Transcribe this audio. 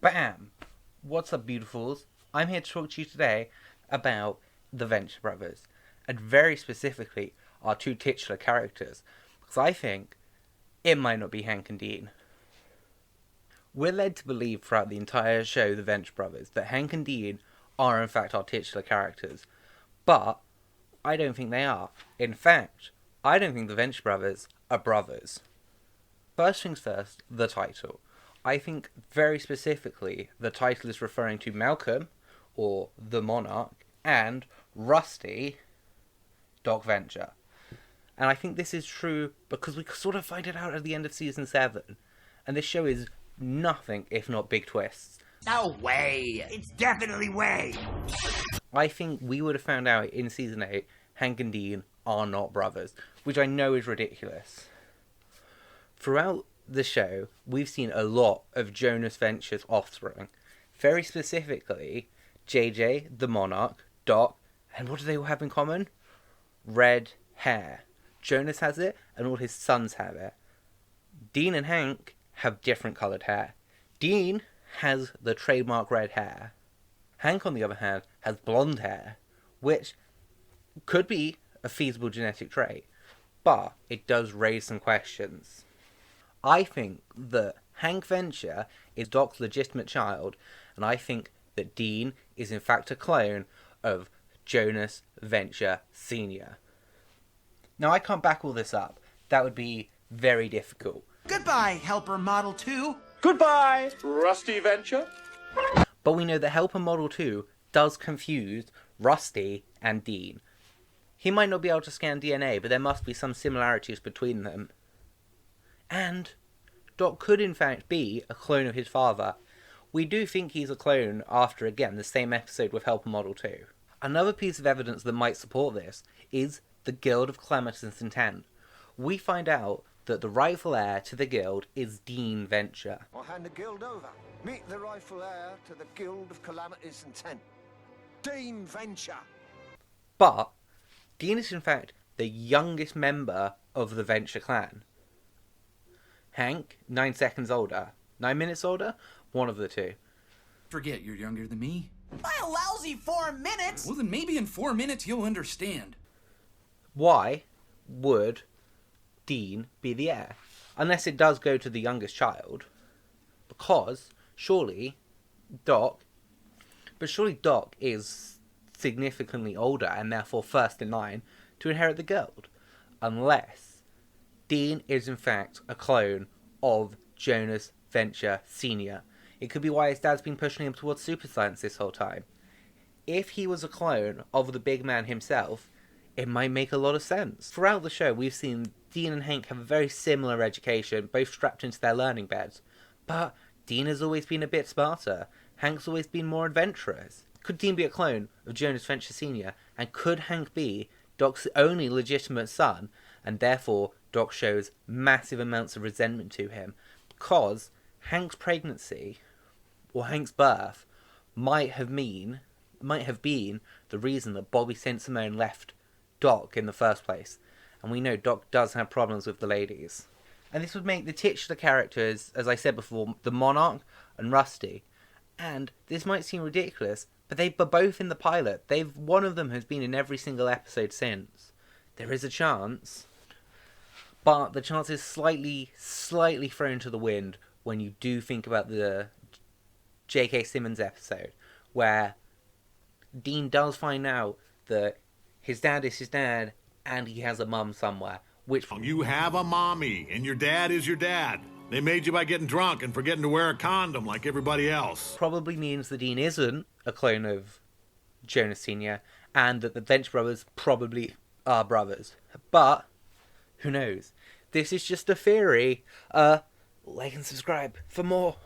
Bam! What's up, beautifuls? I'm here to talk to you today about the Venture Brothers, and very specifically our two titular characters, because I think it might not be Hank and Dean. We're led to believe throughout the entire show, The Venture Brothers, that Hank and Dean are in fact our titular characters, but I don't think they are. In fact, I don't think the Venture Brothers are brothers. First things first, the title. I think very specifically the title is referring to Malcolm, or the Monarch, and Rusty, Doc Venture. And I think this is true because we sort of find it out at the end of season 7. And this show is nothing if not big twists. No way! It's definitely way! I think we would have found out in season 8 Hank and Dean are not brothers, which I know is ridiculous. Throughout the show, we've seen a lot of Jonas Venture's offspring. Very specifically, JJ, the Monarch, Doc, and what do they all have in common? Red hair. Jonas has it, and all his sons have it. Dean and Hank have different coloured hair. Dean has the trademark red hair. Hank, on the other hand, has blonde hair, which could be a feasible genetic trait, but it does raise some questions. I think that Hank Venture is Doc's legitimate child, and I think that Dean is in fact a clone of Jonas Venture Sr. Now, I can't back all this up. That would be very difficult. Goodbye, Helper Model 2. Goodbye, Rusty Venture. But we know that Helper Model 2 does confuse Rusty and Dean. He might not be able to scan DNA, but there must be some similarities between them. And Doc could in fact be a clone of his father. We do think he's a clone after, again, the same episode with Helper Model 2. Another piece of evidence that might support this is the Guild of Calamitous Intent. We find out that the rightful heir to the guild is Dean Venture. I'll hand the guild over. Meet the rightful heir to the Guild of Calamitous Intent, Dean Venture. But Dean is in fact the youngest member of the Venture clan. Hank, 9 seconds older. 9 minutes older? One of the two. Forget you're younger than me. By a lousy 4 minutes! Well, then maybe in 4 minutes you'll understand. Why would Dean be the heir? Unless it does go to the youngest child. Because surely Doc is significantly older and therefore first in line to inherit the guild. Unless Dean is in fact a clone of Jonas Venture Sr. It could be why his dad's been pushing him towards super science this whole time. If he was a clone of the big man himself, it might make a lot of sense. Throughout the show, we've seen Dean and Hank have a very similar education, both strapped into their learning beds. But Dean has always been a bit smarter. Hank's always been more adventurous. Could Dean be a clone of Jonas Venture Sr.? And could Hank be Doc's only legitimate son, and therefore Doc shows massive amounts of resentment to him? Because Hank's pregnancy, or Hank's birth, might have been the reason that Bobby St. Simone left Doc in the first place. And we know Doc does have problems with the ladies. And this would make the titular characters, as I said before, the Monarch and Rusty. And this might seem ridiculous, but they were both in the pilot. One of them has been in every single episode since. There is a chance, but the chance is slightly thrown to the wind when you do think about the J.K. Simmons episode, where Dean does find out that his dad is his dad, and he has a mum somewhere, which... You have a mommy, and your dad is your dad. They made you by getting drunk and forgetting to wear a condom like everybody else. Probably means that Dean isn't a clone of Jonas Sr., and that the Venture Brothers probably are brothers. But, who knows? This is just a theory. Like and subscribe for more.